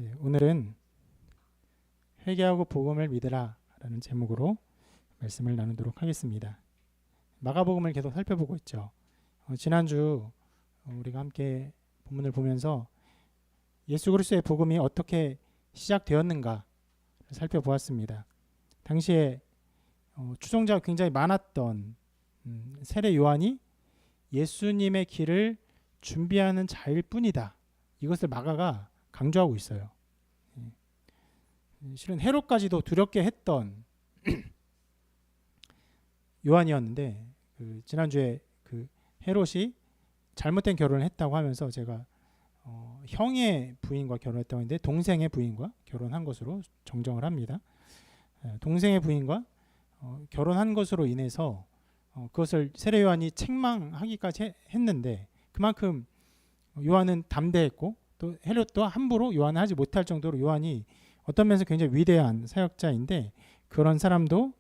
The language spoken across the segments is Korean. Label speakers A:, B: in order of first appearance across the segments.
A: 네, 오늘은 회개하고 복음을 믿으라 라는 제목으로 말씀을 나누도록 하겠습니다. 마가복음을 계속 살펴보고 있죠. 지난주 우리가 함께 본문을 보면서 예수 그리스도의 복음이 어떻게 시작되었는가 살펴보았습니다. 당시에 추종자가 굉장히 많았던 세례 요한이 예수님의 길을 준비하는 자일 뿐이다. 이것을 마가가 강조하고 있어요. 실은 헤롯까지도 두렵게 했던 요한이었는데 지난주에 헤롯이 잘못된 결혼을 했다고 하면서 제가 형의 부인과 결혼했다고 했는데 동생의 부인과 결혼한 것으로 정정을 합니다. 동생의 부인과 결혼한 것으로 인해서 그것을 세례 요한이 책망하기까지 했는데 그만큼 요한은 담대했고 또 헤롯도 함부로 요한을 하지 못할 정도로 요한이 어떤 면에서 굉장히 위대한 사역자인데 그런 사람도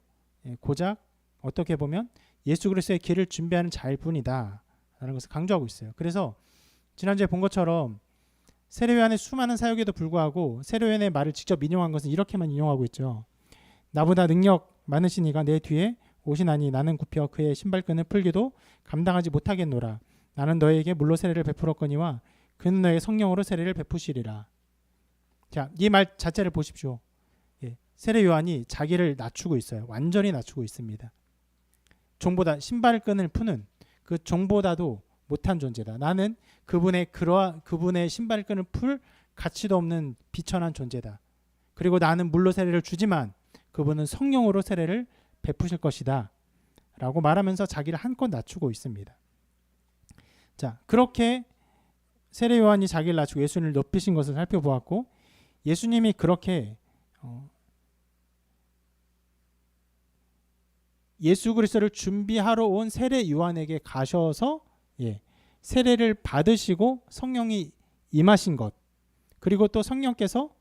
A: 고작 어떻게 보면 예수 그리스도의 길을 준비하는 자일 뿐이다 라는 것을 강조하고 있어요. 그래서 지난주에 본 것처럼 세례 요한의 수많은 사역에도 불구하고 세례 요한의 말을 직접 인용한 것은 이렇게만 인용하고 있죠. 나보다 능력 많으신 이가 내 뒤에 오시나니 나는 굽혀 그의 신발끈을 풀기도 감당하지 못하겠노라. 나는 너에게 물로 세례를 베풀었거니와 그는 너에게 성령으로 세례를 베푸시리라. 자, 이 말 자체를 보십시오. 세례 요한이 자기를 낮추고 있어요. 완전히 낮추고 있습니다. 종보다 신발끈을 푸는 그 종보다도 못한 존재다. 나는 그분의 신발끈을 풀 가치도 없는 비천한 존재다. 그리고 나는 물로 세례를 주지만 그분은 성령으로 세례를 베푸실 것이다. 라고 말하면서 자기를 한껏 낮추고 있습니다. 자, 그렇게 세례 요한이 자기를 낮추고 예수님을 높이신 것을 살펴보았고 예수님이 그렇게 예수 그리스도를 준비하러 온 세례 요한에게 가셔서 세례를 받으시고 성령이 임하신 것 그리고 또 성령께서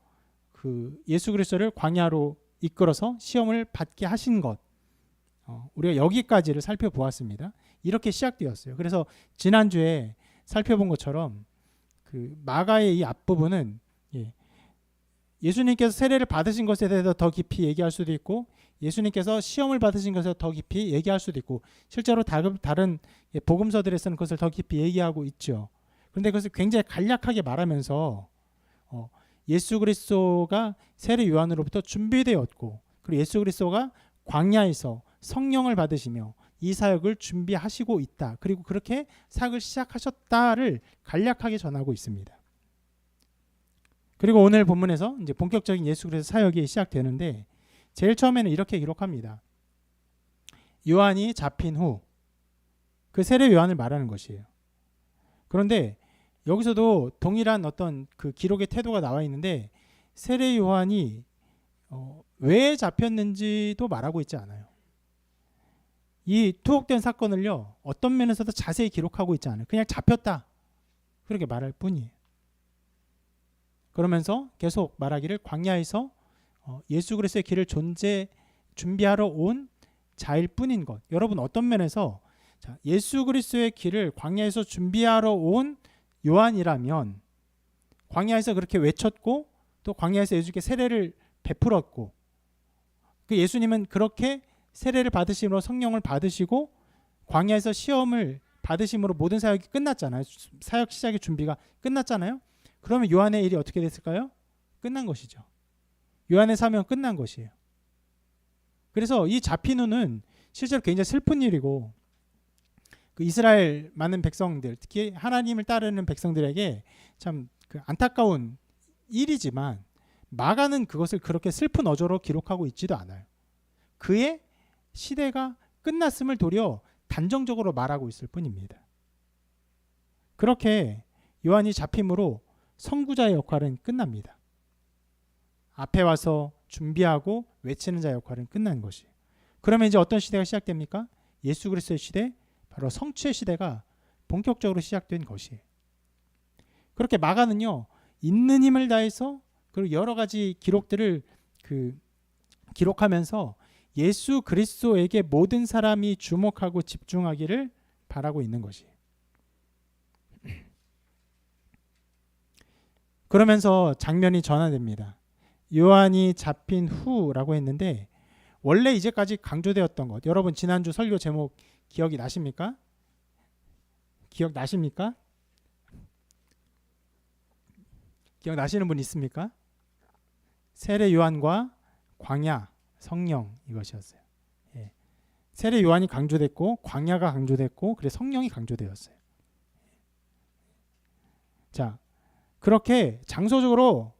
A: 예수 그리스도를 광야로 이끌어서 시험을 받게 하신 것 우리가 여기까지를 살펴보았습니다. 이렇게 시작되었어요. 그래서 지난주에 살펴본 것처럼 마가의 이 앞부분은 예수님께서 세례를 받으신 것에 대해서 더 깊이 얘기할 수도 있고 예수님께서 시험을 받으신 것에 더 깊이 얘기할 수도 있고 실제로 다른 복음서들에서는 그것을 더 깊이 얘기하고 있죠. 그런데 그것을 굉장히 간략하게 말하면서 예수 그리스도가 세례 요한으로부터 준비되었고 그리고 예수 그리스도가 광야에서 성령을 받으시며 이 사역을 준비하시고 있다. 그리고 그렇게 사역을 시작하셨다를 간략하게 전하고 있습니다. 그리고 오늘 본문에서 이제 본격적인 예수 그리스도 사역이 시작되는데 제일 처음에는 이렇게 기록합니다. 요한이 잡힌 후 그 세례 요한을 말하는 것이에요. 그런데 여기서도 동일한 어떤 그 기록의 태도가 나와 있는데 세례 요한이 왜 잡혔는지도 말하고 있지 않아요. 이 투옥된 사건을요 어떤 면에서도 자세히 기록하고 있지 않아요. 그냥 잡혔다 그렇게 말할 뿐이에요. 그러면서 계속 말하기를 광야에서 예수 그리스도의 길을 준비하러 온 자일 뿐인 것. 여러분 어떤 면에서 예수 그리스도의 길을 광야에서 준비하러 온 요한이라면 광야에서 그렇게 외쳤고 또 광야에서 예수님께 세례를 베풀었고 그 예수님은 그렇게 세례를 받으심으로 성령을 받으시고 광야에서 시험을 받으심으로 모든 사역이 끝났잖아요. 사역 시작의 준비가 끝났잖아요. 그러면 요한의 일이 어떻게 됐을까요? 끝난 것이죠. 요한의 사명은 끝난 것이에요. 그래서 이 잡힌 후는 실제로 굉장히 슬픈 일이고 그 이스라엘 많은 백성들 특히 하나님을 따르는 백성들에게 참 안타까운 일이지만 마가는 그것을 그렇게 슬픈 어조로 기록하고 있지도 않아요. 그의 시대가 끝났음을 도리어 단정적으로 말하고 있을 뿐입니다. 그렇게 요한이 잡힘으로 선구자의 역할은 끝납니다. 앞에 와서 준비하고 외치는 자의 역할은 끝난 것이에요. 그러면 이제 어떤 시대가 시작됩니까? 예수 그리스도의 시대, 바로 성취의 시대가 본격적으로 시작된 것이에요. 그렇게 마가는요 있는 힘을 다해서 그리고 여러 가지 기록들을 기록하면서 예수 그리스도에게 모든 사람이 주목하고 집중하기를 바라고 있는 것이에요. 그러면서 장면이 전환됩니다. 요한이 잡힌 후라고 했는데 원래 이제까지 강조되었던 것, 여러분 지난주 설교 제목 기억이 나십니까? 기억나십니까? 기억나시는 분 있습니까? 세례 요한과 광야, 성령, 이것이었어요. 예. 세례 요한이 강조됐고 광야가 강조됐고 그래서 성령이 강조되었어요. 자, 그렇게 장소적으로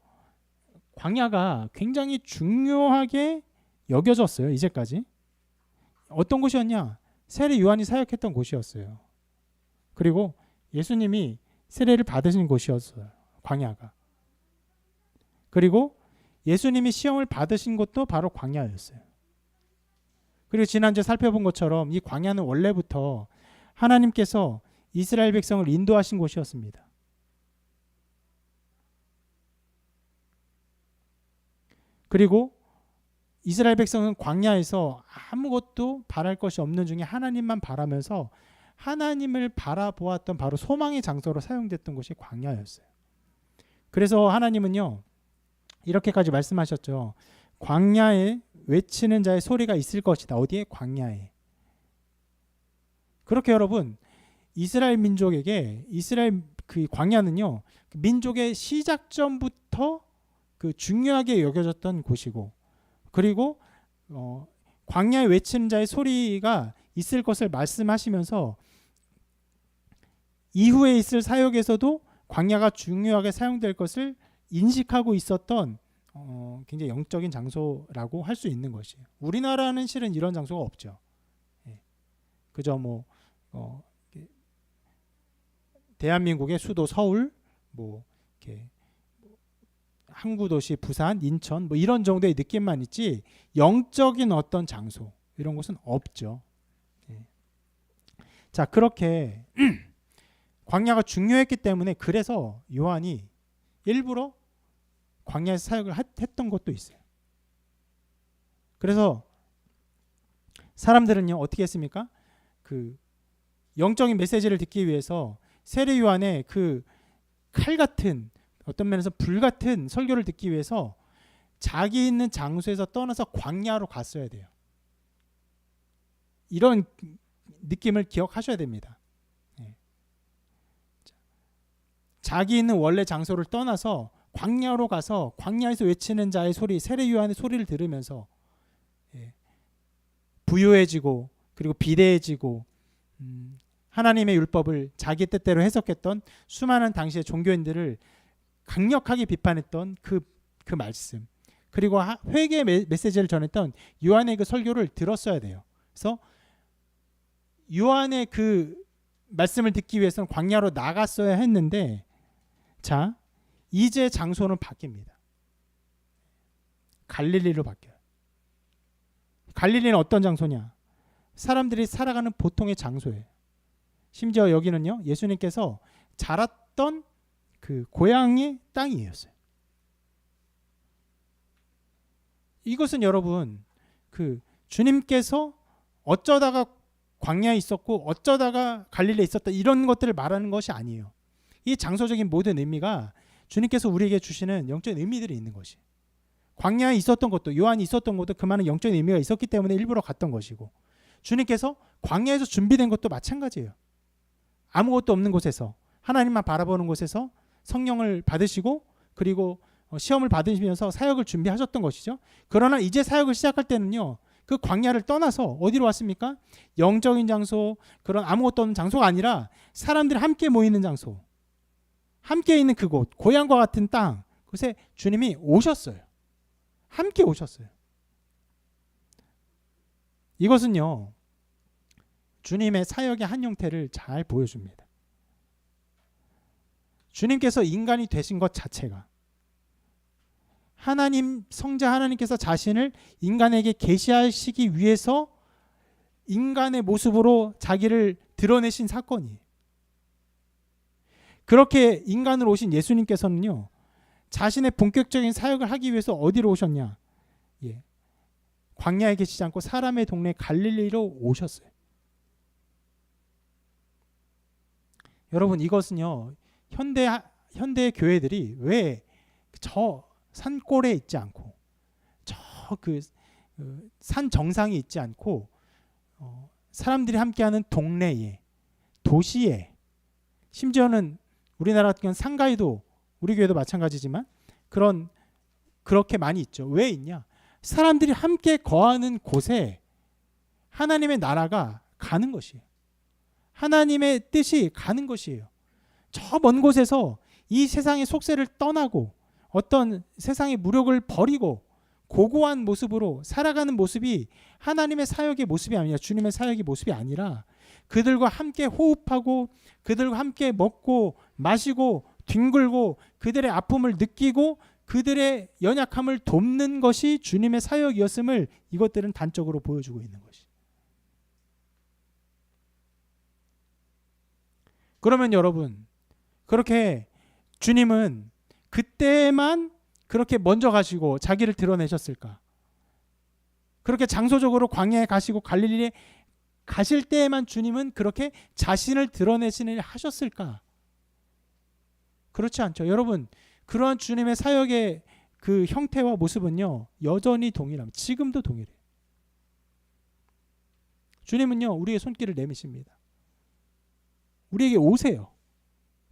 A: 광야가 굉장히 중요하게 여겨졌어요. 이제까지. 어떤 곳이었냐? 세례 요한이 사역했던 곳이었어요. 그리고 예수님이 세례를 받으신 곳이었어요. 광야가. 그리고 예수님이 시험을 받으신 곳도 바로 광야였어요. 그리고 지난주에 살펴본 것처럼 이 광야는 원래부터 하나님께서 이스라엘 백성을 인도하신 곳이었습니다. 그리고 이스라엘 백성은 광야에서 아무것도 바랄 것이 없는 중에 하나님만 바라면서 하나님을 바라보았던 바로 소망의 장소로 사용됐던 곳이 광야였어요. 그래서 하나님은요 이렇게까지 말씀하셨죠. 광야에 외치는 자의 소리가 있을 것이다. 어디에? 광야에. 그렇게 여러분 이스라엘 민족에게 이스라엘 그 광야는요 민족의 시작점부터 그 중요하게 여겨졌던 곳이고 그리고 광야에 외치는 자의 소리가 있을 것을 말씀하시면서 이후에 있을 사역에서도 광야가 중요하게 사용될 것을 인식하고 있었던 굉장히 영적인 장소라고 할 수 있는 것이에요. 우리나라는 실은 이런 장소가 없죠. 예. 그저 뭐 대한민국의 수도 서울, 뭐 이렇게 항구 도시 부산, 인천 뭐 이런 정도의 느낌만 있지 영적인 어떤 장소 이런 곳은 없죠. 예. 자, 그렇게 광야가 중요했기 때문에 그래서 요한이 일부러 광야에서 사역을 했던 것도 있어요. 그래서 사람들은요 어떻게 했습니까? 그 영적인 메시지를 듣기 위해서 세례 요한의 그 칼 같은 어떤 면에서 불 같은 설교를 듣기 위해서 자기 있는 장소에서 떠나서 광야로 갔어야 돼요. 이런 느낌을 기억하셔야 됩니다. 네. 자기 있는 원래 장소를 떠나서 광야로 가서 광야에서 외치는 자의 소리, 세례 요한의 소리를 들으면서 부유해지고 그리고 비대해지고 하나님의 율법을 자기 뜻대로 해석했던 수많은 당시의 종교인들을 강력하게 비판했던 그 말씀 그리고 회개의 메시지를 전했던 요한의 그 설교를 들었어야 돼요. 그래서 요한의 그 말씀을 듣기 위해서는 광야로 나갔어야 했는데 자 이제 장소는 바뀝니다. 갈릴리로 바뀌어요. 갈릴리는 어떤 장소냐? 사람들이 살아가는 보통의 장소예요. 심지어 여기는요 예수님께서 자랐던 그 고향의 땅이었어요. 이것은 여러분 그 주님께서 어쩌다가 광야에 있었고 어쩌다가 갈릴리에 있었다 이런 것들을 말하는 것이 아니에요. 이 장소적인 모든 의미가 주님께서 우리에게 주시는 영적인 의미들이 있는 것이. 광야에 있었던 것도 요한이 있었던 것도 그 많은 영적인 의미가 있었기 때문에 일부러 갔던 것이고 주님께서 광야에서 준비된 것도 마찬가지예요. 아무것도 없는 곳에서 하나님만 바라보는 곳에서 성령을 받으시고 그리고 시험을 받으시면서 사역을 준비하셨던 것이죠. 그러나 이제 사역을 시작할 때는요. 그 광야를 떠나서 어디로 왔습니까? 영적인 장소, 그런 아무것도 없는 장소가 아니라 사람들이 함께 모이는 장소, 함께 있는 그곳, 고향과 같은 땅, 그곳에 주님이 오셨어요. 함께 오셨어요. 이것은요. 주님의 사역의 한 형태를 잘 보여줍니다. 주님께서 인간이 되신 것 자체가 하나님 성자 하나님께서 자신을 인간에게 계시하시기 위해서 인간의 모습으로 자기를 드러내신 사건이에요. 그렇게 인간으로 오신 예수님께서는요. 자신의 본격적인 사역을 하기 위해서 어디로 오셨냐? 예. 광야에 계시지 않고 사람의 동네 갈릴리로 오셨어요. 여러분 이것은요. 현대 현대 교회들이 왜 저 산골에 있지 않고 저 그 산 정상에 있지 않고 사람들이 함께하는 동네에, 도시에, 심지어는 우리나라 같은 경우는 상가에도, 우리 교회도 마찬가지지만 그렇게 많이 있죠. 왜 있냐? 사람들이 함께 거하는 곳에 하나님의 나라가 가는 것이에요. 하나님의 뜻이 가는 것이에요. 저 먼 곳에서 이 세상의 속세를 떠나고 어떤 세상의 무력을 버리고 고고한 모습으로 살아가는 모습이 하나님의 사역의 모습이 아니라, 주님의 사역의 모습이 아니라 그들과 함께 호흡하고 그들과 함께 먹고 마시고 뒹굴고 그들의 아픔을 느끼고 그들의 연약함을 돕는 것이 주님의 사역이었음을 이것들은 단적으로 보여주고 있는 것이. 그러면 여러분, 그렇게 주님은 그때만 그렇게 먼저 가시고 자기를 드러내셨을까? 그렇게 장소적으로 광야에 가시고 갈릴리에 가실 때에만 주님은 그렇게 자신을 드러내시는 일을 하셨을까? 그렇지 않죠. 여러분, 그러한 주님의 사역의 그 형태와 모습은요, 여전히 동일합니다. 지금도 동일해요. 주님은요, 우리의 손길을 내미십니다. 우리에게 오세요.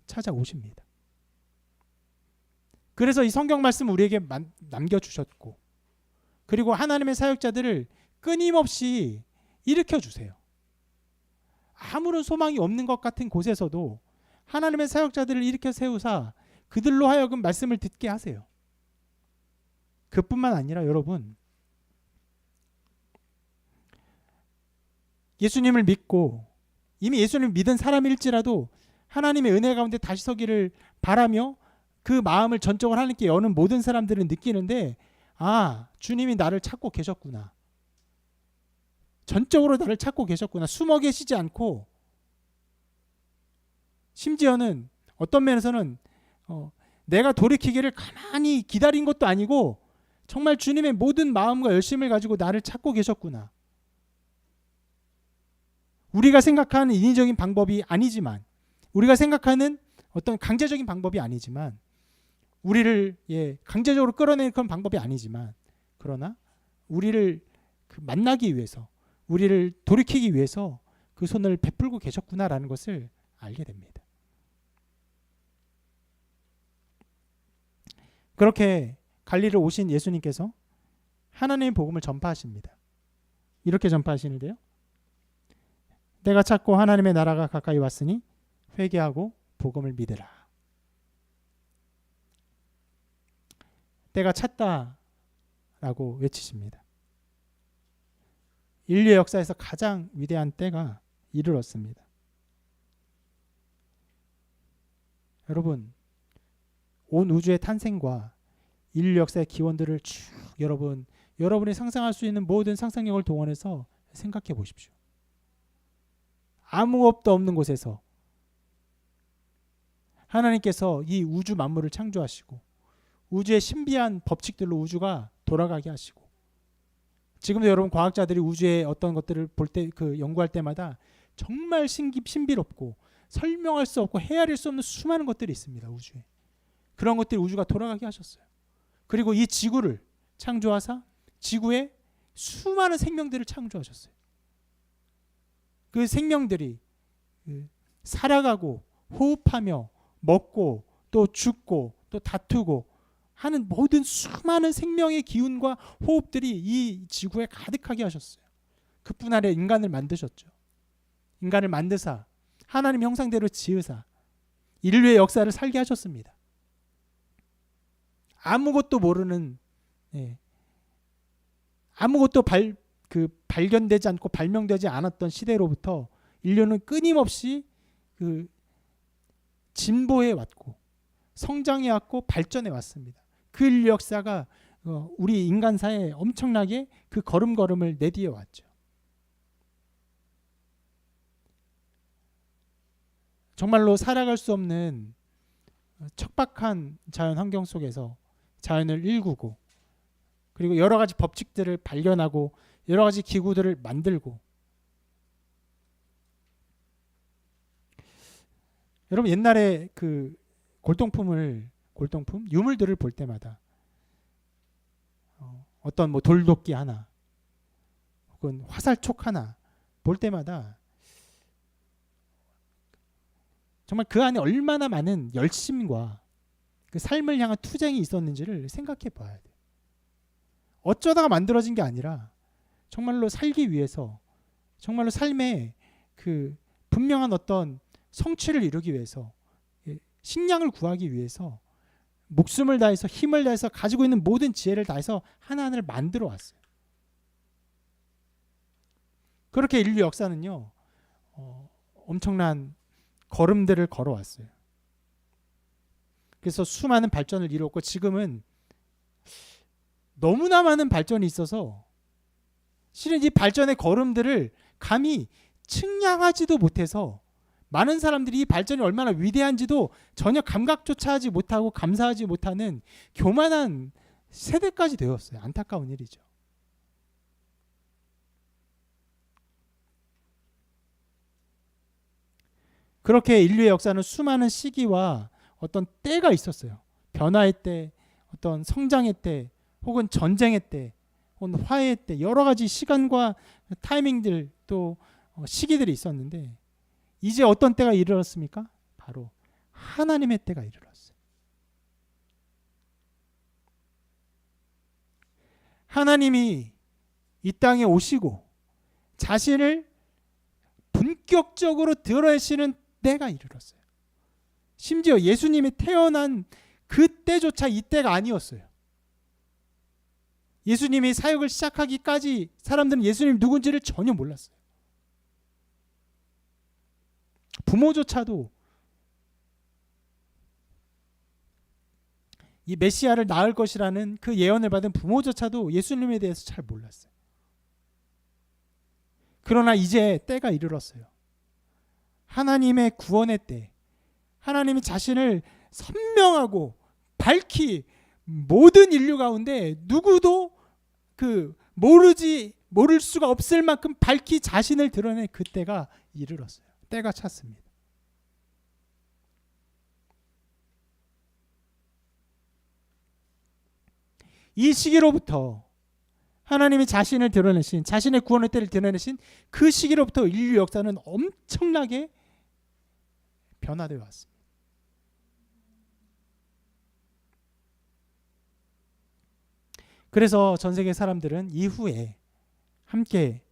A: 찾아오십니다. 그래서 이 성경 말씀 우리에게 남겨주셨고, 그리고 하나님의 사역자들을 끊임없이 일으켜주세요. 아무런 소망이 없는 것 같은 곳에서도 하나님의 사역자들을 일으켜 세우사 그들로 하여금 말씀을 듣게 하세요. 그뿐만 아니라 여러분, 예수님을 믿고 이미 예수님을 믿은 사람일지라도 하나님의 은혜 가운데 다시 서기를 바라며 그 마음을 전적으로 하나님께 여는 모든 사람들은 느끼는데, 아, 주님이 나를 찾고 계셨구나. 전적으로 나를 찾고 계셨구나. 숨어 계시지 않고, 심지어는 어떤 면에서는 내가 돌이키기를 가만히 기다린 것도 아니고 정말 주님의 모든 마음과 열심을 가지고 나를 찾고 계셨구나. 우리가 생각하는 인위적인 방법이 아니지만, 우리가 생각하는 어떤 강제적인 방법이 아니지만, 우리를 강제적으로 끌어내는 그런 방법이 아니지만, 그러나 우리를 만나기 위해서, 우리를 돌이키기 위해서 그 손을 베풀고 계셨구나라는 것을 알게 됩니다. 그렇게 갈릴리를 오신 예수님께서 하나님의 복음을 전파하십니다. 이렇게 전파하시는데요. 내가 찾고 하나님의 나라가 가까이 왔으니 회개하고 복음을 믿으라. 때가 찼다라고 외치십니다. 인류의 역사에서 가장 위대한 때가 이르렀습니다. 여러분, 온 우주의 탄생과 인류 역사의 기원들을 쭉 여러분이 상상할 수 있는 모든 상상력을 동원해서 생각해 보십시오. 아무것도 없는 곳에서 하나님께서 이 우주 만물을 창조하시고 우주의 신비한 법칙들로 우주가 돌아가게 하시고, 지금도 여러분 과학자들이 우주의 어떤 것들을 볼 때, 연구할 때마다 정말 신비롭고 설명할 수 없고 헤아릴 수 없는 수많은 것들이 있습니다. 우주에. 그런 것들이 우주가 돌아가게 하셨어요. 그리고 이 지구를 창조하사 지구에 수많은 생명들을 창조하셨어요. 그 생명들이 살아가고 호흡하며 먹고 또 죽고 또 다투고 하는 모든 수많은 생명의 기운과 호흡들이 이 지구에 가득하게 하셨어요. 그뿐 아니라 인간을 만드셨죠. 인간을 만드사 하나님 형상대로 지으사 인류의 역사를 살게 하셨습니다. 아무것도 모르는, 아무것도 발견되지 않고 발명되지 않았던 시대로부터 인류는 끊임없이 진보해 왔고 성장해 왔고 발전해 왔습니다. 그 인류 역사가 우리 인간사에 엄청나게 그 걸음걸음을 내디뎌 왔죠. 정말로 살아갈 수 없는 척박한 자연 환경 속에서 자연을 일구고, 그리고 여러 가지 법칙들을 발견하고 여러 가지 기구들을 만들고, 여러분 옛날에 유물들을 볼 때마다 어떤 뭐 돌도끼 하나 혹은 화살촉 하나 볼 때마다 정말 그 안에 얼마나 많은 열심과 그 삶을 향한 투쟁이 있었는지를 생각해 봐야 돼요. 어쩌다가 만들어진 게 아니라 정말로 살기 위해서, 정말로 삶의 그 분명한 어떤 성취를 이루기 위해서, 식량을 구하기 위해서 목숨을 다해서, 힘을 다해서, 가지고 있는 모든 지혜를 다해서 하나하나를 만들어 왔어요. 그렇게 인류 역사는요, 엄청난 걸음들을 걸어왔어요. 그래서 수많은 발전을 이루었고, 지금은 너무나 많은 발전이 있어서 실은 이 발전의 걸음들을 감히 측량하지도 못해서 많은 사람들이 이 발전이 얼마나 위대한지도 전혀 감각조차 하지 못하고 감사하지 못하는 교만한 세대까지 되었어요. 안타까운 일이죠. 그렇게 인류의 역사는 수많은 시기와 어떤 때가 있었어요. 변화의 때, 어떤 성장의 때, 혹은 전쟁의 때, 혹은 화해의 때, 여러 가지 시간과 타이밍들, 또 시기들이 있었는데, 이제 어떤 때가 이르렀습니까? 바로 하나님의 때가 이르렀어요. 하나님이 이 땅에 오시고 자신을 본격적으로 드러내시는 때가 이르렀어요. 심지어 예수님이 태어난 그때조차 이때가 아니었어요. 예수님이 사역을 시작하기까지 사람들은 예수님 누군지를 전혀 몰랐어요. 부모조차도 이 메시아를 낳을 것이라는 그 예언을 받은 부모조차도 예수님에 대해서 잘 몰랐어요. 그러나 이제 때가 이르렀어요. 하나님의 구원의 때, 하나님이 자신을 선명하고 밝히 모든 인류 가운데 누구도 모를 수가 없을 만큼 밝히 자신을 드러낸 그 때가 이르렀어요. 때가 찼습니다. 이 시기로부터 하나님이 자신을 드러내신, 자신의 구원의 때를 드러내신 그 시기로부터 인류 역사는 엄청나게 변화되어 왔습니다. 그래서 전 세계 사람들은 이후에 함께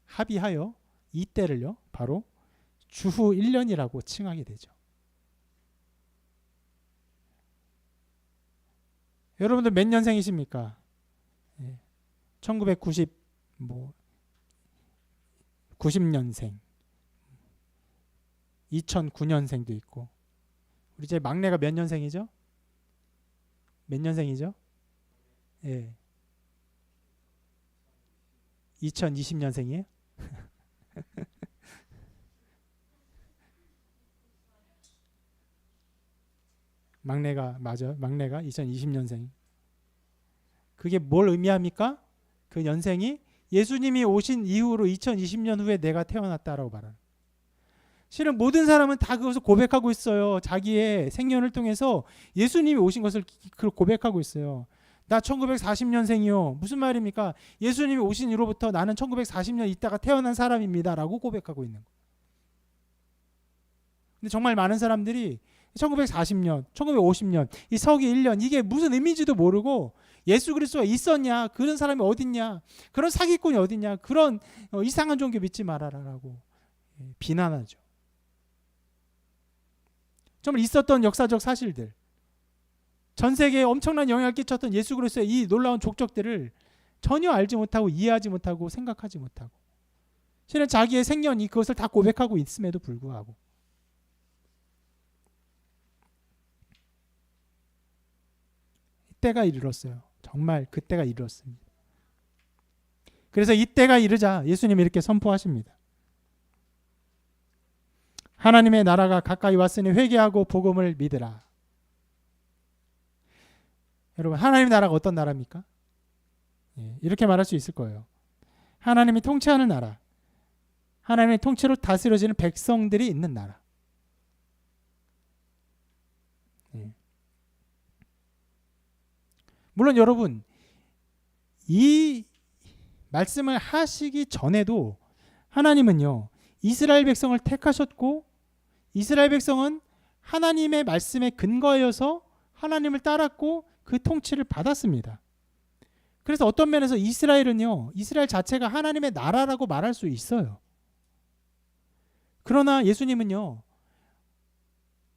A: 합의하여 이 때를요, 바로 주후 1년이라고 칭하게 되죠. 여러분들 몇 년생이십니까? 90년생, 2009년생도 있고, 우리 제 막내가 몇 년생이죠? 몇 년생이죠? 예. 2020년생이에요? 막내가 2020년생. 그게 뭘 의미합니까? 그 연생이 예수님이 오신 이후로 2020년 후에 내가 태어났다라고 말하는. 실은 모든 사람은 다 그것을 고백하고 있어요. 자기의 생년을 통해서 예수님이 오신 것을 고백하고 있어요. 나 1940년생이요. 무슨 말입니까? 예수님이 오신 이후로부터 나는 1940년 있다가 태어난 사람입니다. 라고 고백하고 있는 거예요. 근데 정말 많은 사람들이 1940년, 1950년, 이 서기 1년 이게 무슨 의미인지도 모르고 예수 그리스도가 있었냐, 그런 사람이 어딨냐, 그런 사기꾼이 어딨냐, 그런 이상한 종교 믿지 말아라라고 비난하죠. 정말 있었던 역사적 사실들, 전 세계에 엄청난 영향을 끼쳤던 예수 그리스도의 이 놀라운 족적들을 전혀 알지 못하고 이해하지 못하고 생각하지 못하고, 실은 자기의 생년이 그것을 다 고백하고 있음에도 불구하고 때가 이르렀어요. 정말 그때가 이르렀습니다. 그래서 이때가 이르자 예수님이 이렇게 선포하십니다. 하나님의 나라가 가까이 왔으니 회개하고 복음을 믿으라. 여러분, 하나님의 나라가 어떤 나라입니까? 이렇게 말할 수 있을 거예요. 하나님이 통치하는 나라, 하나님의 통치로 다스려지는 백성들이 있는 나라. 물론 여러분 이 말씀을 하시기 전에도 하나님은요 이스라엘 백성을 택하셨고 이스라엘 백성은 하나님의 말씀에 근거하여서 하나님을 따랐고 그 통치를 받았습니다. 그래서 어떤 면에서 이스라엘은요 이스라엘 자체가 하나님의 나라라고 말할 수 있어요. 그러나 예수님은요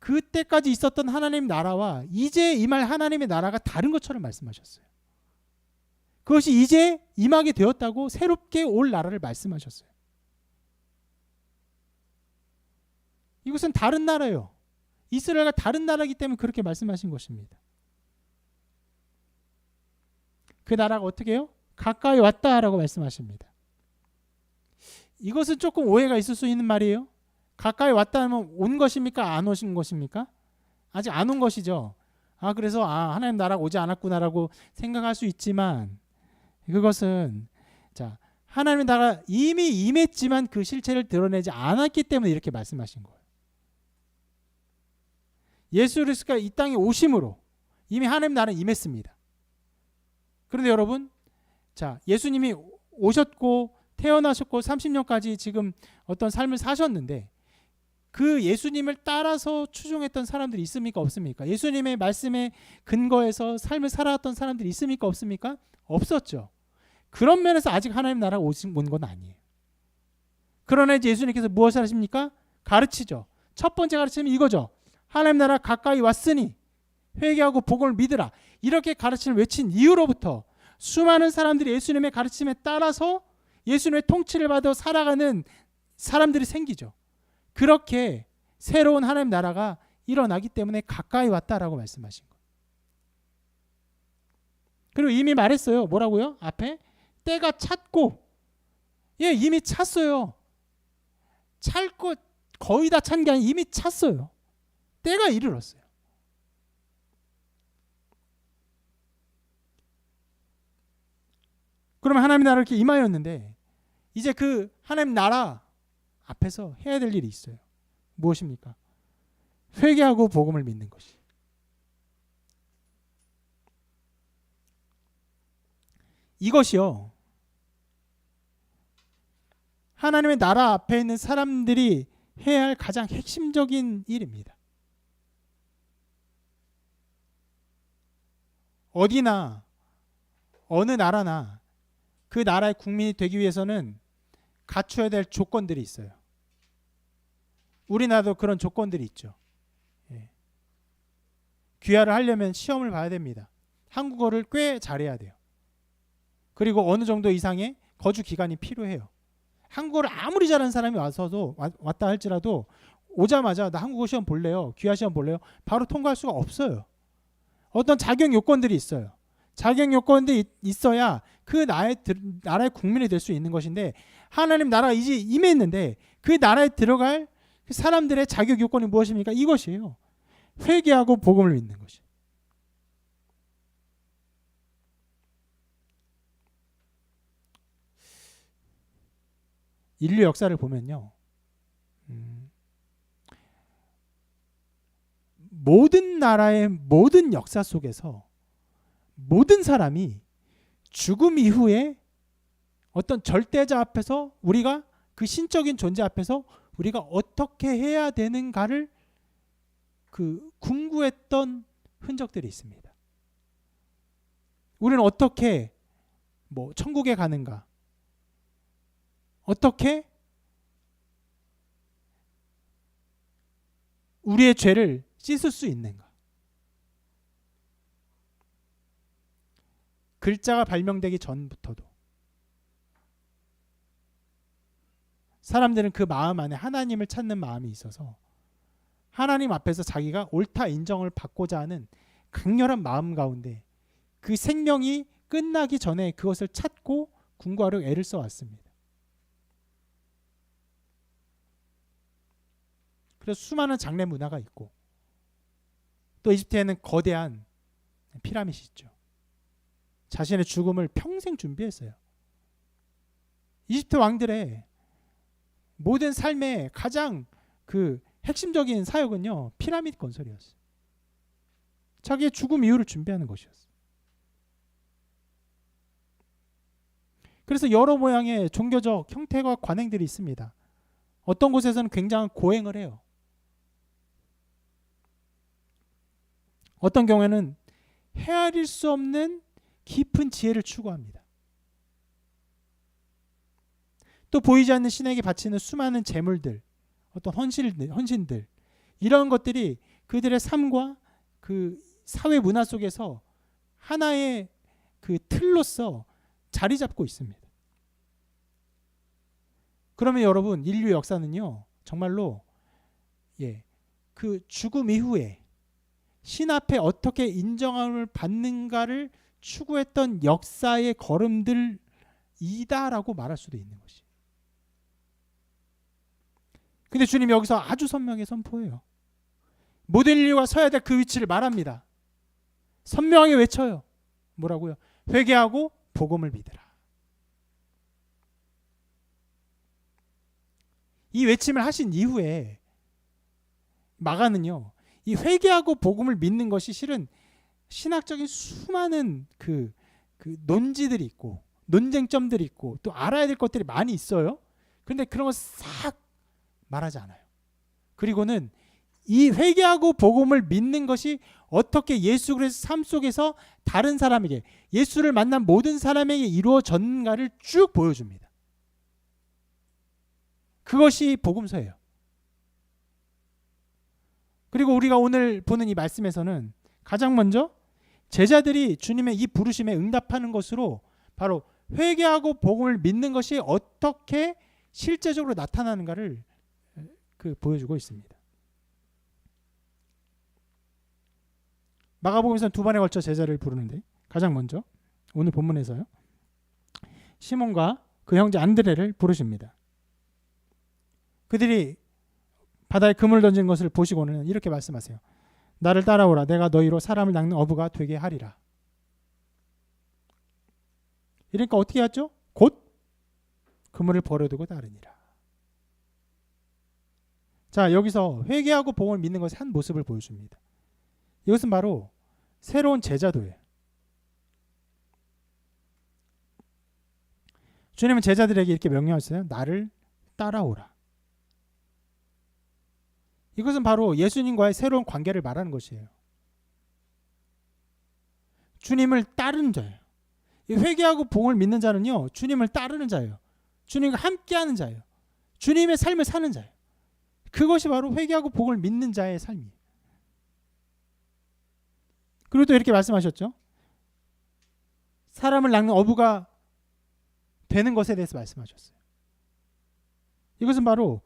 A: 그때까지 있었던 하나님 나라와 이제 임할 하나님의 나라가 다른 것처럼 말씀하셨어요. 그것이 이제 임하게 되었다고 새롭게 올 나라를 말씀하셨어요. 이것은 다른 나라예요. 이스라엘과 다른 나라이기 때문에 그렇게 말씀하신 것입니다. 그 나라가 어떻게 해요? 가까이 왔다라고 말씀하십니다. 이것은 조금 오해가 있을 수 있는 말이에요. 가까이 왔다 하면 온 것입니까? 안 오신 것입니까? 아직 안 온 것이죠. 그래서 하나님 나라가 오지 않았구나라고 생각할 수 있지만 그것은 하나님의 나라가 이미 임했지만 그 실체를 드러내지 않았기 때문에 이렇게 말씀하신 거예요. 예수 그리스도가 이 땅에 오심으로 이미 하나님 나라는 임했습니다. 그런데 여러분, 예수님이 오셨고 태어나셨고 30년까지 지금 어떤 삶을 사셨는데 그 예수님을 따라서 추종했던 사람들이 있습니까? 없습니까? 예수님의 말씀에 근거해서 삶을 살아왔던 사람들이 있습니까? 없습니까? 없었죠. 그런 면에서 아직 하나님 나라가 온 건 아니에요. 그러나 이제 예수님께서 무엇을 하십니까? 가르치죠. 첫 번째 가르침은 이거죠. 하나님 나라 가까이 왔으니 회개하고 복음을 믿으라. 이렇게 가르침을 외친 이후로부터 수많은 사람들이 예수님의 가르침에 따라서 예수님의 통치를 받아 살아가는 사람들이 생기죠. 그렇게 새로운 하나님 나라가 일어나기 때문에 가까이 왔다라고 말씀하신 거예요. 그리고 이미 말했어요. 뭐라고요? 앞에 때가 찼고, 이미 찼어요. 찰고 거의 다 찬 게 아니라 이미 찼어요. 때가 이르렀어요. 그러면 하나님 나라를 이렇게 임하였는데 이제 그 하나님 나라 앞에서 해야 될 일이 있어요. 무엇입니까? 회개하고 복음을 믿는 것이. 이것이요. 하나님의 나라 앞에 있는 사람들이 해야 할 가장 핵심적인 일입니다. 어디나 어느 나라나 그 나라의 국민이 되기 위해서는 갖춰야 될 조건들이 있어요. 우리나라도 그런 조건들이 있죠. 귀화를 하려면 시험을 봐야 됩니다. 한국어를 꽤 잘해야 돼요. 그리고 어느 정도 이상의 거주 기간이 필요해요. 한국어를 아무리 잘하는 사람이 왔다 할지라도 오자마자 나 한국어 시험 볼래요, 귀화 시험 볼래요, 바로 통과할 수가 없어요. 어떤 자격 요건들이 있어요. 자격 요건들이 있어야 그 나라의 국민이 될 수 있는 것인데 하나님 나라가 이제 임했는데 그 나라에 들어갈 그 사람들의 자격 요건이 무엇입니까? 이것이에요. 회개하고 복음을 믿는 것이. 인류 역사를 보면요, 모든 나라의 모든 역사 속에서 모든 사람이 죽음 이후에 어떤 절대자 앞에서 우리가 그 신적인 존재 앞에서 우리가 어떻게 해야 되는가를 궁구했던 흔적들이 있습니다. 우리는 어떻게 천국에 가는가? 어떻게 우리의 죄를 씻을 수 있는가? 글자가 발명되기 전부터도 사람들은 그 마음 안에 하나님을 찾는 마음이 있어서 하나님 앞에서 자기가 옳다 인정을 받고자 하는 강렬한 마음 가운데 그 생명이 끝나기 전에 그것을 찾고 궁구하려 애를 써왔습니다. 그래서 수많은 장례 문화가 있고 또 이집트에는 거대한 피라밋이 있죠. 자신의 죽음을 평생 준비했어요. 이집트 왕들의 모든 삶의 가장 핵심적인 사역은요, 피라밋 건설이었어요. 자기의 죽음 이후를 준비하는 것이었어요. 그래서 여러 모양의 종교적 형태와 관행들이 있습니다. 어떤 곳에서는 굉장한 고행을 해요. 어떤 경우에는 헤아릴 수 없는 깊은 지혜를 추구합니다. 또 보이지 않는 신에게 바치는 수많은 제물들, 어떤 헌신들 이런 것들이 그들의 삶과 그 사회 문화 속에서 하나의 그 틀로서 자리 잡고 있습니다. 그러면 여러분, 인류 역사는요, 정말로 그 죽음 이후에 신 앞에 어떻게 인정함을 받는가를 추구했던 역사의 걸음들이다라고 말할 수도 있는 것이. 근데 주님이 여기서 아주 선명하게 선포해요. 모든 인류가 서야 될 그 위치를 말합니다. 선명하게 외쳐요. 뭐라고요? 회개하고 복음을 믿으라. 이 외침을 하신 이후에 마가는요, 이 회개하고 복음을 믿는 것이 실은 신학적인 수많은 그 논지들이 있고 논쟁점들이 있고 또 알아야 될 것들이 많이 있어요. 그런데 그런 거 싹 말하지 않아요. 그리고는 이 회개하고 복음을 믿는 것이 어떻게 예수 그리스도의 삶 속에서 다른 사람에게, 예수를 만난 모든 사람에게 이루어졌는가를 쭉 보여줍니다. 그것이 복음서예요. 그리고 우리가 오늘 보는 이 말씀에서는 가장 먼저 제자들이 주님의 이 부르심에 응답하는 것으로 바로 회개하고 복음을 믿는 것이 어떻게 실제적으로 나타나는가를 보여주고 있습니다. 마가복음에서는 두 번에 걸쳐 제자를 부르는데, 가장 먼저 오늘 본문에서요, 시몬과 그 형제 안드레를 부르십니다. 그들이 바다에 그물 던진 것을 보시고는 이렇게 말씀하세요. 나를 따라오라. 내가 너희로 사람을 낚는 어부가 되게 하리라. 이러니까 어떻게 하죠? 곧 그물을 버려두고 따르니라. 자, 여기서 회개하고 복음을 믿는 것의 한 모습을 보여줍니다. 이것은 바로 새로운 제자도예요. 주님은 제자들에게 이렇게 명령하셨어요. 나를 따라오라. 이것은 바로 예수님과의 새로운 관계를 말하는 것이에요. 주님을 따르는 자예요. 회개하고 복음을 믿는 자는요, 주님을 따르는 자예요. 주님과 함께하는 자예요. 주님의 삶을 사는 자예요. 그것이 바로 회개하고 복음을 믿는 자의 삶이에요. 그리고 또 이렇게 말씀하셨죠. 사람을 낚는 어부가 되는 것에 대해서 말씀하셨어요. 이것은 바로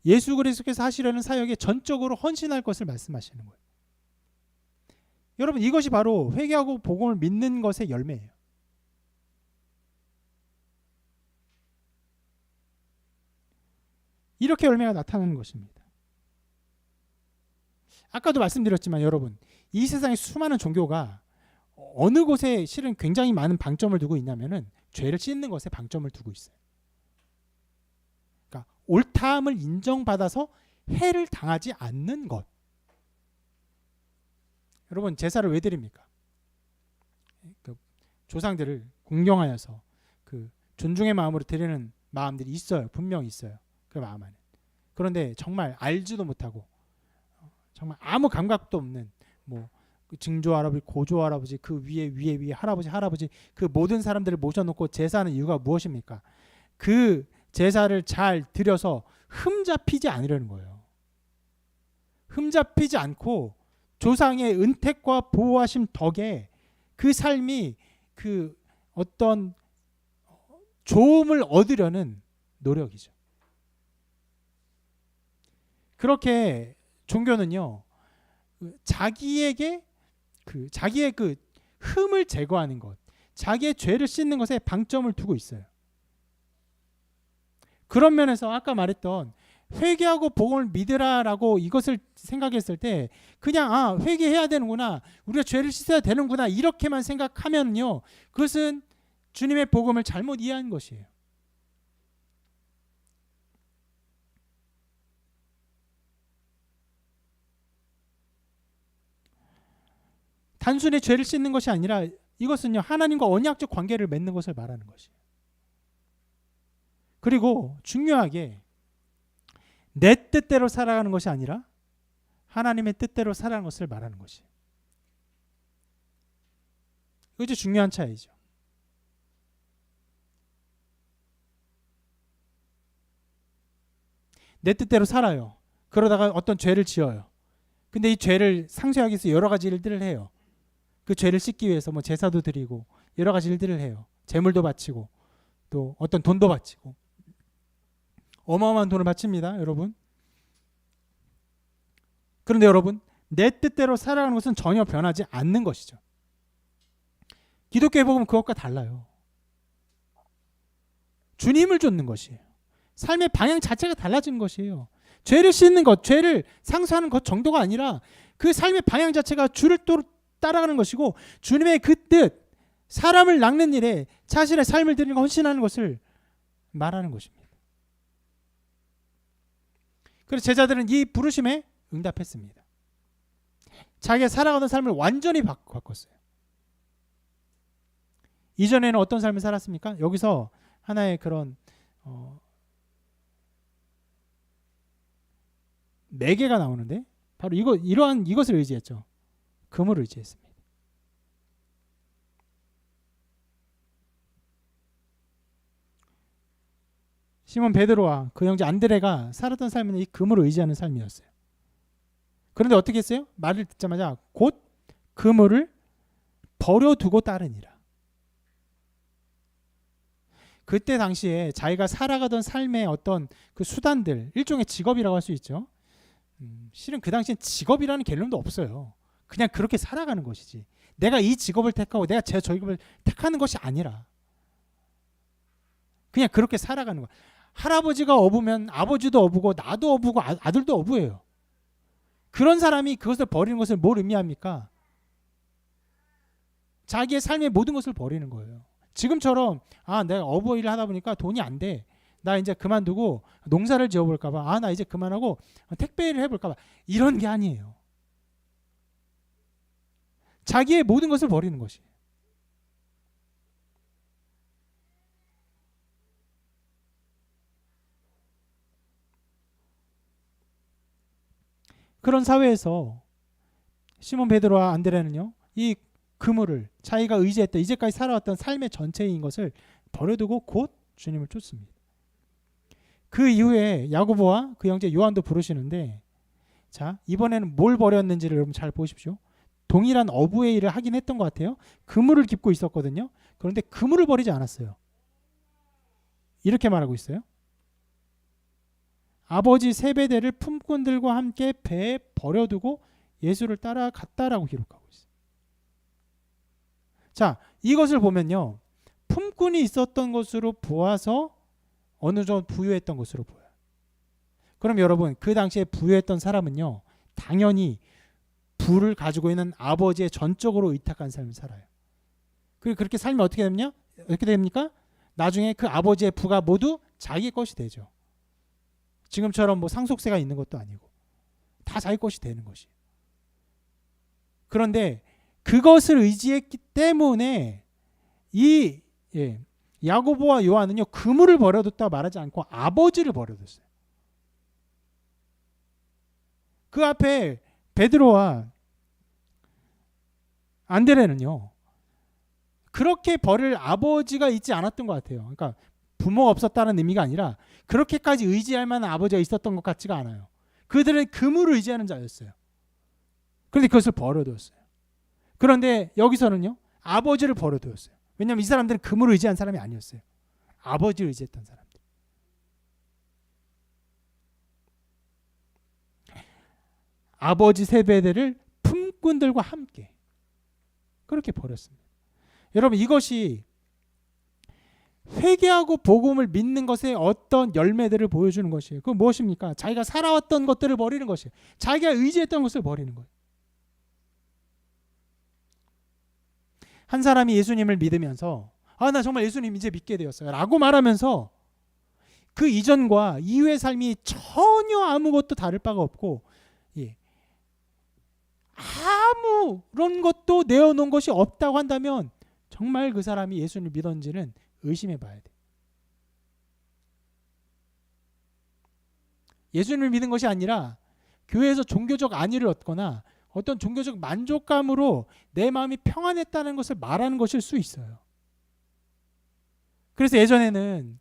A: 예수 그리스도께서 하시려는 사역에 전적으로 헌신할 것을 말씀하시는 거예요. 여러분, 이것이 바로 회개하고 복음을 믿는 것의 열매예요. 이렇게 열매가 나타나는 것입니다. 아까도 말씀드렸지만 여러분, 이 세상에 수많은 종교가 어느 곳에 실은 굉장히 많은 방점을 두고 있냐면은 죄를 씻는 것에 방점을 두고 있어요. 그러니까 옳다함을 인정받아서 해를 당하지 않는 것. 여러분, 제사를 왜 드립니까? 조상들을 공경하여서 존중의 마음으로 드리는 마음들이 있어요. 분명히 있어요. 그 마음 안에. 그런데 정말 알지도 못하고 정말 아무 감각도 없는 증조 할아버지, 고조 할아버지, 그 위에 할아버지 그 모든 사람들을 모셔놓고 제사하는 이유가 무엇입니까? 그 제사를 잘 드려서 흠잡히지 않으려는 거예요. 흠잡히지 않고 조상의 은택과 보호하심 덕에 그 삶이 그 어떤 좋음을 얻으려는 노력이죠. 그렇게 종교는요, 자기의 그 흠을 제거하는 것, 자기의 죄를 씻는 것에 방점을 두고 있어요. 그런 면에서 아까 말했던 회개하고 복음을 믿으라라고 이것을 생각했을 때 그냥 회개해야 되는구나, 우리가 죄를 씻어야 되는구나 이렇게만 생각하면요, 그것은 주님의 복음을 잘못 이해한 것이에요. 단순히 죄를 씻는 것이 아니라 이것은요, 하나님과 언약적 관계를 맺는 것을 말하는 것이에요. 그리고 중요하게 내 뜻대로 살아가는 것이 아니라 하나님의 뜻대로 살아가는 것을 말하는 것이에요. 이게 중요한 차이죠. 내 뜻대로 살아요. 그러다가 어떤 죄를 지어요. 근데 이 죄를 상쇄하기 위해서 여러 가지 일들을 해요. 그 죄를 씻기 위해서 뭐 제사도 드리고 여러 가지 일들을 해요. 제물도 바치고 또 어떤 돈도 바치고 어마어마한 돈을 바칩니다, 여러분. 그런데 여러분, 내 뜻대로 살아가는 것은 전혀 변하지 않는 것이죠. 기독교의 복음은 그것과 달라요. 주님을 쫓는 것이에요. 삶의 방향 자체가 달라지는 것이에요. 죄를 씻는 것, 죄를 상수하는 것 정도가 아니라 그 삶의 방향 자체가 주를 따라가는 것이고 주님의 그 뜻, 사람을 낚는 일에 자신의 삶을 드리는 헌신하는 것을 말하는 것입니다. 그래서 제자들은 이 부르심에 응답했습니다. 자기가 살아가던 삶을 완전히 바꿨어요. 이전에는 어떤 삶을 살았습니까? 여기서 하나의 그런 매개가 나오는데 바로 이러한 이것을 의지했죠. 금을 의지했습니다. 시몬 베드로와 그 형제 안드레가 살았던 삶은 이 금을 의지하는 삶이었어요. 그런데 어떻게 했어요? 말을 듣자마자 곧 그물을 버려두고 따르니라. 그때 당시에 자기가 살아가던 삶의 어떤 그 수단들, 일종의 직업이라고 할 수 있죠. 실은 그 당시엔 직업이라는 개념도 없어요. 그냥 그렇게 살아가는 것이지. 내가 이 직업을 택하고 내가 제 직업을 택하는 것이 아니라 그냥 그렇게 살아가는 거야. 할아버지가 어부면 아버지도 어부고 나도 어부고 아들도 어부예요. 그런 사람이 그것을 버리는 것을 뭘 의미합니까? 자기의 삶의 모든 것을 버리는 거예요. 지금처럼 내가 어부 일을 하다 보니까 돈이 안 돼. 나 이제 그만두고 농사를 지어볼까 봐. 나 이제 그만하고 택배 일을 해볼까 봐. 이런 게 아니에요. 자기의 모든 것을 버리는 것이. 그런 사회에서 시몬 베드로와 안드레는요, 이 그물을 자기가 의지했던 이제까지 살아왔던 삶의 전체인 것을 버려두고 곧 주님을 쫓습니다. 그 이후에 야고보와 그 형제 요한도 부르시는데, 자, 이번에는 뭘 버렸는지를 여러분 잘 보십시오. 동일한 어부의 일을 하긴 했던 것 같아요. 그물을 깁고 있었거든요. 그런데 그물을 버리지 않았어요. 이렇게 말하고 있어요. 아버지 세베대를 품꾼들과 함께 배에 버려두고 예수를 따라갔다라고 기록하고 있어요. 자, 이것을 보면요, 품꾼이 있었던 것으로 보아서 어느 정도 부유했던 것으로 보여요. 그럼 여러분, 그 당시에 부유했던 사람은요, 당연히 부를 가지고 있는 아버지의 전적으로 의탁한 삶을 살아요. 그리고 그렇게 살면 어떻게 됩니까? 나중에 그 아버지의 부가 모두 자기 것이 되죠. 지금처럼 뭐 상속세가 있는 것도 아니고 다 자기 것이 되는 것이에요. 그런데 그것을 의지했기 때문에 이 야고보와 요한은요, 그물을 버려뒀다 말하지 않고 아버지를 버려뒀어요. 그 앞에 베드로와 안드레는요, 그렇게 버릴 아버지가 있지 않았던 것 같아요. 그러니까 부모가 없었다는 의미가 아니라 그렇게까지 의지할 만한 아버지가 있었던 것 같지가 않아요. 그들은 그물을 의지하는 자였어요. 그런데 그것을 버려두었어요. 그런데 여기서는요, 아버지를 버려두었어요. 왜냐하면 이 사람들은 그물을 의지한 사람이 아니었어요. 아버지를 의지했던 사람들. 아버지 세베대를 품꾼들과 함께 그렇게 버렸습니다. 여러분, 이것이 회개하고 복음을 믿는 것의 어떤 열매들을 보여주는 것이에요. 그건 무엇입니까? 자기가 살아왔던 것들을 버리는 것이에요. 자기가 의지했던 것을 버리는 거예요. 한 사람이 예수님을 믿으면서 나 정말 예수님 이제 믿게 되었어요 라고 말하면서 그 이전과 이후의 삶이 전혀 아무것도 다를 바가 없고 아무런 것도 내어놓은 것이 없다고 한다면 정말 그 사람이 예수님을 믿었는지는 의심해 봐야 돼. 예수님을 믿는 것이 아니라 교회에서 종교적 안위를 얻거나 어떤 종교적 만족감으로 내 마음이 평안했다는 것을 말하는 것일 수 있어요. 그래서 예전에는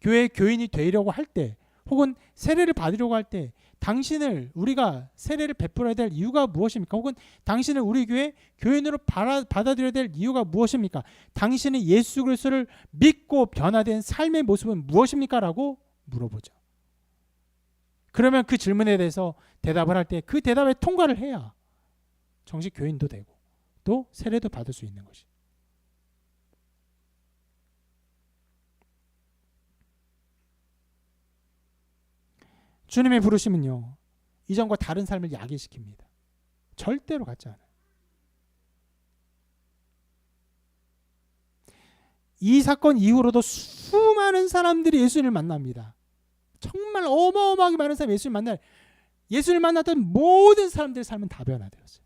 A: 교회 교인이 되려고 할 때 혹은 세례를 받으려고 할 때 당신을 우리가 세례를 베풀어야 될 이유가 무엇입니까? 혹은 당신을 우리 교회 교인으로 받아들여야 될 이유가 무엇입니까? 당신이 예수 그리스도를 믿고 변화된 삶의 모습은 무엇입니까? 라고 물어보죠. 그러면 그 질문에 대해서 대답을 할 때 그 대답에 통과를 해야 정식 교인도 되고 또 세례도 받을 수 있는 것이. 주님의 부르심은요, 이전과 다른 삶을 야기시킵니다. 절대로 같지 않아요. 이 사건 이후로도 수많은 사람들이 예수님을 만납니다. 정말 어마어마하게 많은 사람이 예수를 만났던 모든 사람들의 삶은 다 변화되었어요.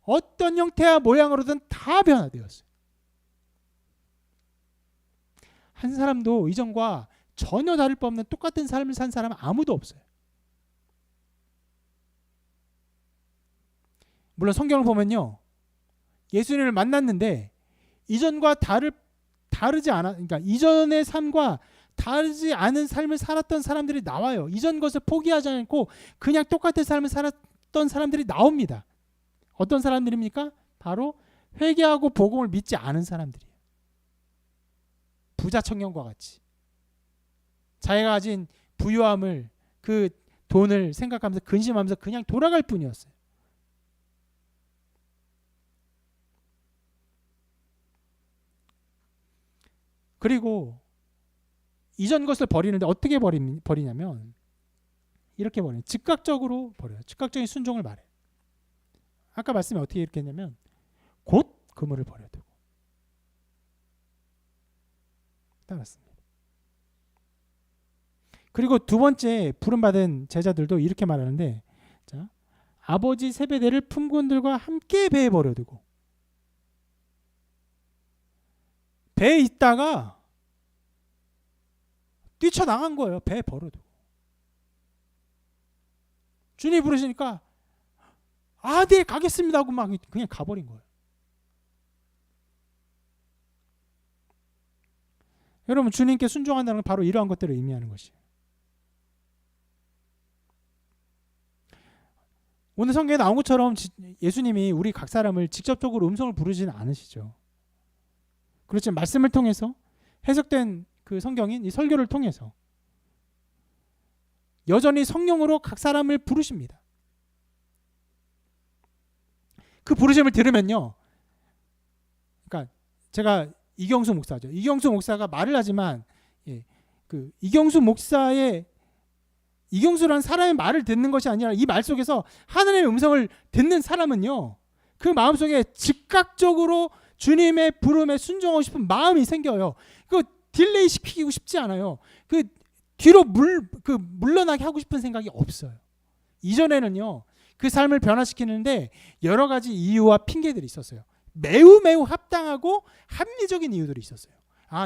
A: 어떤 형태와 모양으로든 다 변화되었어요. 한 사람도 이전과 전혀 다를 바 없는 똑같은 삶을 산 사람은 아무도 없어요. 물론 성경을 보면요, 예수님을 만났는데 이전과 다르지 않아, 그러니까 이전의 삶과 다르지 않은 삶을 살았던 사람들이 나와요. 이전 것을 포기하지 않고 그냥 똑같은 삶을 살았던 사람들이 나옵니다. 어떤 사람들입니까? 바로 회개하고 복음을 믿지 않은 사람들이에요. 부자 청년과 같이 자기가 가진 부유함을, 그 돈을 생각하면서 근심하면서 그냥 돌아갈 뿐이었어요. 그리고 이전 것을 버리는데 어떻게 버리냐면 이렇게 버려요. 즉각적으로 버려요. 즉각적인 순종을 말해요. 아까 말씀에 어떻게 이렇게 했냐면 곧 그물을 버려두고 따랐습니다. 그리고 두 번째 부름받은 제자들도 이렇게 말하는데, 자, 아버지 세베대를 품꾼들과 함께 배에 버려두고, 배에 있다가 뛰쳐나간 거예요. 배에 버려두고. 주님이 부르시니까 네, 가겠습니다 하고 막 그냥 가버린 거예요. 여러분, 주님께 순종한다는 건 바로 이러한 것들을 의미하는 것이에요. 오늘 성경에 나온 것처럼 예수님이 우리 각 사람을 직접적으로 음성을 부르지는 않으시죠. 그렇지만 말씀을 통해서 해석된 그 성경인 이 설교를 통해서 여전히 성령으로 각 사람을 부르십니다. 그 부르심을 들으면요, 그러니까 제가 이경수 목사죠. 이경수 목사가 말을 하지만 그 이경수라는 사람의 말을 듣는 것이 아니라 이 말 속에서 하나님의 음성을 듣는 사람은요, 그 마음속에 즉각적으로 주님의 부름에 순종하고 싶은 마음이 생겨요. 그 딜레이 시키고 싶지 않아요. 그 뒤로 물러나게 하고 싶은 생각이 없어요. 이전에는요, 그 삶을 변화시키는데 여러 가지 이유와 핑계들이 있었어요. 매우 합당하고 합리적인 이유들이 있었어요.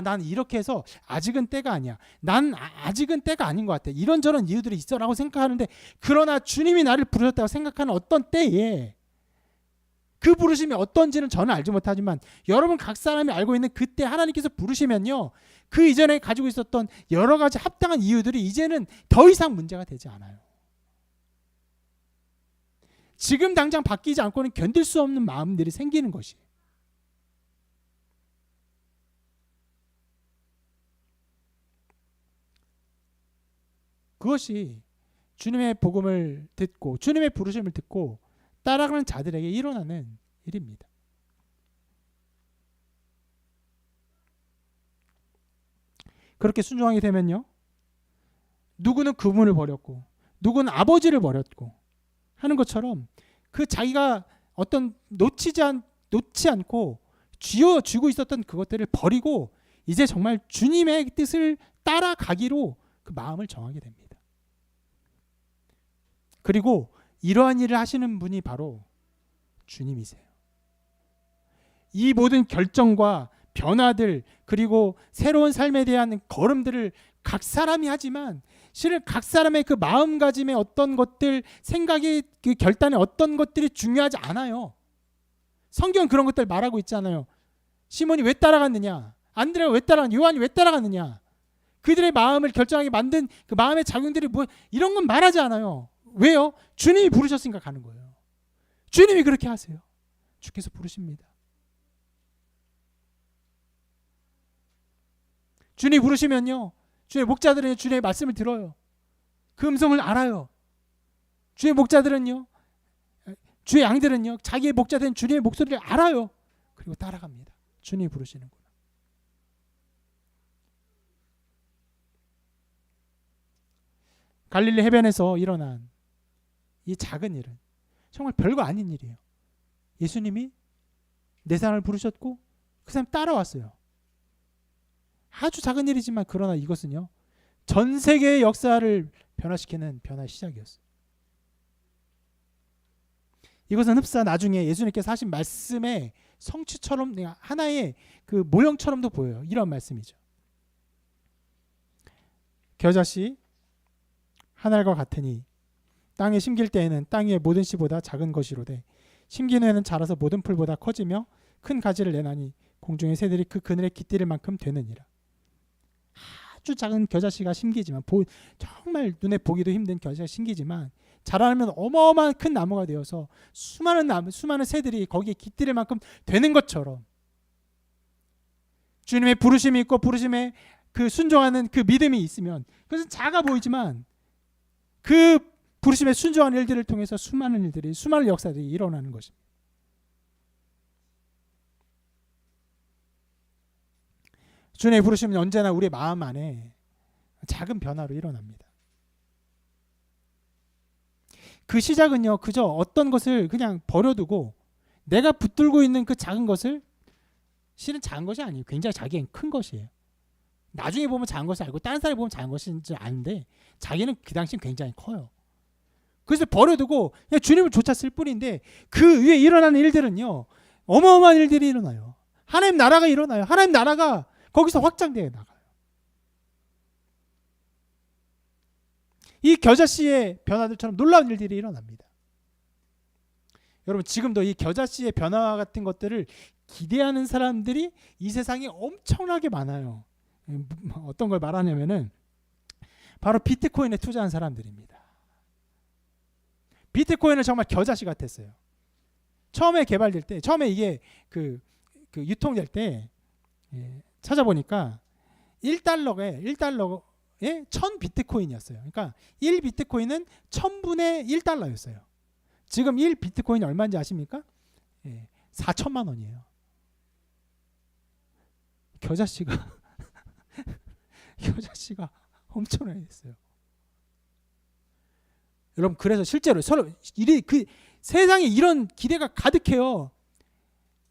A: 난 이렇게 해서 아직은 때가 아니야. 난 아직은 때가 아닌 것 같아. 이런저런 이유들이 있어라고 생각하는데, 그러나 주님이 나를 부르셨다고 생각하는 어떤 때에 그 부르심이 어떤지는 저는 알지 못하지만 여러분 각 사람이 알고 있는 그때 하나님께서 부르시면요, 그 이전에 가지고 있었던 여러 가지 합당한 이유들이 이제는 더 이상 문제가 되지 않아요. 지금 당장 바뀌지 않고는 견딜 수 없는 마음들이 생기는 것이에요. 그것이 주님의 복음을 듣고 주님의 부르심을 듣고 따라가는 자들에게 일어나는 일입니다. 그렇게 순종하게 되면요, 누구는 그분을 버렸고 누구는 아버지를 버렸고 하는 것처럼 그 자기가 어떤 놓지 않고 쥐고 있었던 그것들을 버리고 이제 정말 주님의 뜻을 따라가기로 그 마음을 정하게 됩니다. 그리고 이러한 일을 하시는 분이 바로 주님이세요. 이 모든 결정과 변화들, 그리고 새로운 삶에 대한 걸음들을 각 사람이 하지만 실은 각 사람의 그 마음가짐의 어떤 것들, 생각이 그 결단의 어떤 것들이 중요하지 않아요. 성경은 그런 것들 말하고 있잖아요. 시몬이 왜 따라갔느냐? 안드레가 왜 따라갔느냐? 요한이 왜 따라갔느냐? 그들의 마음을 결정하게 만든 그 마음의 작용들이 뭐 이런 건 말하지 않아요. 왜요? 주님이 부르셨으니까 가는 거예요. 주님이 그렇게 하세요. 주께서 부르십니다. 주님이 부르시면요, 주의 목자들은 주님의 말씀을 들어요. 그 음성을 알아요. 주의 목자들은요, 주의 양들은요, 자기의 목자된 주님의 목소리를 알아요. 그리고 따라갑니다. 주님이 부르시는구나. 갈릴리 해변에서 일어난 이 작은 일은 정말 별거 아닌 일이에요. 예수님이 네 사람을 부르셨고 그 사람 따라왔어요. 아주 작은 일이지만 그러나 이것은요, 전 세계의 역사를 변화시키는 변화의 시작이었어요. 이것은 흡사 나중에 예수님께서 하신 말씀의 성취처럼, 하나의 그 모형처럼도 보여요. 이런 말씀이죠. 겨자씨 하늘과 같으니 땅에 심길 때에는 땅 위의 모든 씨보다 작은 것이로되 심긴 후에는 자라서 모든 풀보다 커지며 큰 가지를 내나니 공중의 새들이 그 그늘에 깃들일 만큼 되느니라. 아주 작은 겨자씨가 심기지만, 정말 눈에 보기도 힘든 겨자씨가 심기지만 자라면 어마어마한 큰 나무가 되어서 수많은 새들이 거기에 깃들일 만큼 되는 것처럼, 주님의 부르심이 있고 부르심에 그 순종하는 그 믿음이 있으면, 그것은 작아 보이지만 그 부르심에 순종하는 일들을 통해서 수많은 역사들이 일어나는 것입니다. 주님의 부르심은 언제나 우리의 마음 안에 작은 변화로 일어납니다. 그 시작은요, 그저 어떤 것을 그냥 버려두고 내가 붙들고 있는 그 작은 것을, 실은 작은 것이 아니에요. 굉장히 자기엔 큰 것이에요. 나중에 보면 작은 것을 알고 다른 사람이 보면 작은 것인 줄 아는데 자기는 그 당시엔 굉장히 커요. 그래서 버려두고 그냥 주님을 쫓았을 뿐인데 그 위에 일어나는 일들은요, 어마어마한 일들이 일어나요. 하나님 나라가 일어나요. 하나님 나라가 거기서 확장되어 나가요. 이 겨자씨의 변화들처럼 놀라운 일들이 일어납니다. 여러분, 지금도 이 겨자씨의 변화 같은 것들을 기대하는 사람들이 이 세상에 엄청나게 많아요. 어떤 걸 말하냐면은 바로 비트코인에 투자한 사람들입니다. 비트코인은 정말 겨자씨 같았어요. 처음에 개발될 때, 처음에 이게 그 유통될 때 찾아보니까 1달러에 1000비트코인이었어요. 그러니까 1비트코인은 1000분의 1달러였어요. 지금 1비트코인이 얼마인지 아십니까? 4천만 원이에요. 겨자씨가 엄청나게 됐어요. 여러분, 그래서 실제로 서로 세상에 이런 기대가 가득해요.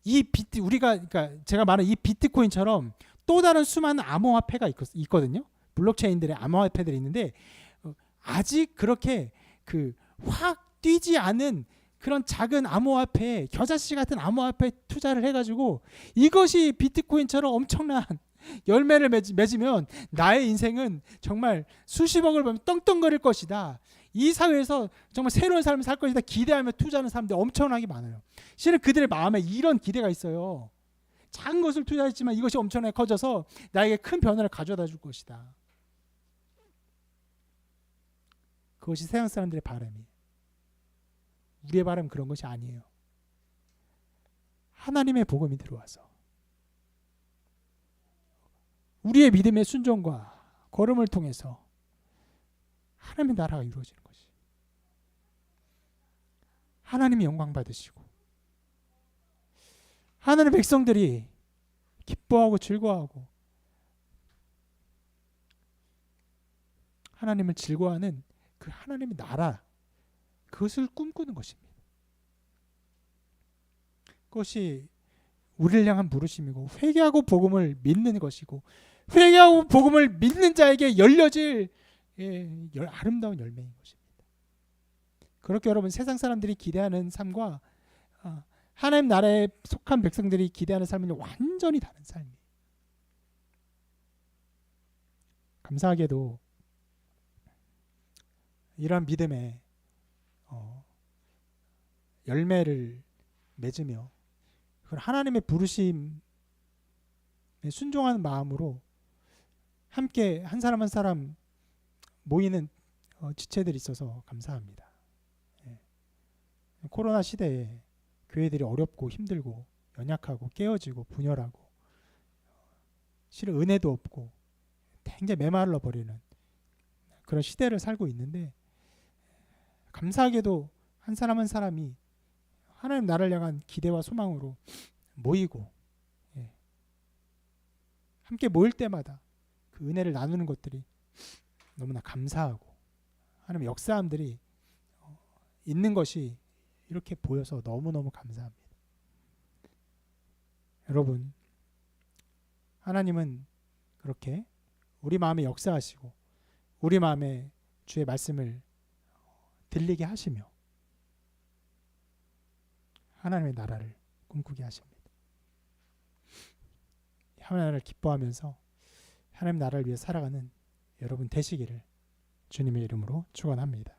A: 그러니까 제가 말한 이 비트코인처럼 또 다른 수많은 암호화폐가 있거든요. 블록체인들의 암호화폐들이 있는데 아직 그렇게 확 뛰지 않은 그런 작은 암호화폐, 겨자씨 같은 암호화폐 투자를 해가지고 이것이 비트코인처럼 엄청난 열매를 맺으면 나의 인생은 정말 수십억을 벌면 떵떵거릴 것이다. 이 사회에서 정말 새로운 삶을 살 것이다 기대하며 투자하는 사람들이 엄청나게 많아요. 실은 그들의 마음에 이런 기대가 있어요. 작은 것을 투자했지만 이것이 엄청나게 커져서 나에게 큰 변화를 가져다 줄 것이다. 그것이 세상 사람들의 바람이에요. 우리의 바람은 그런 것이 아니에요. 하나님의 복음이 들어와서 우리의 믿음의 순종과 걸음을 통해서 하나님의 나라가 이루어지는 것이, 하나님이 영광 받으시고 하나님의 백성들이 기뻐하고 즐거워하고 하나님을 즐거워하는 그 하나님의 나라, 그것을 꿈꾸는 것입니다. 그것이 우리를 향한 부르심이고 회개하고 복음을 믿는 것이고 회개하고 복음을 믿는 자에게 열려질 아름다운 열매인 것입니다. 그렇게 여러분, 세상 사람들이 기대하는 삶과 하나님 나라에 속한 백성들이 기대하는 삶은 완전히 다른 삶이에요. 감사하게도 이런 믿음에 열매를 맺으며 그걸 하나님의 부르심에 순종하는 마음으로 함께 한 사람 한 사람 모이는 지체들이 있어서 감사합니다. 예. 코로나 시대에 교회들이 어렵고 힘들고 연약하고 깨어지고 분열하고 실은 은혜도 없고 굉장히 메말라 버리는 그런 시대를 살고 있는데 감사하게도 한 사람 한 사람이 하나님 나라를 향한 기대와 소망으로 모이고 함께 모일 때마다 그 은혜를 나누는 것들이 너무나 감사하고 하나님의 역사함들이 있는 것이 이렇게 보여서 너무너무 감사합니다. 여러분, 하나님은 그렇게 우리 마음에 역사하시고 우리 마음에 주의 말씀을 들리게 하시며 하나님의 나라를 꿈꾸게 하십니다. 하나님의 나라를 기뻐하면서 하나님의 나라를 위해 살아가는 여러분 되시기를 주님의 이름으로 축원합니다.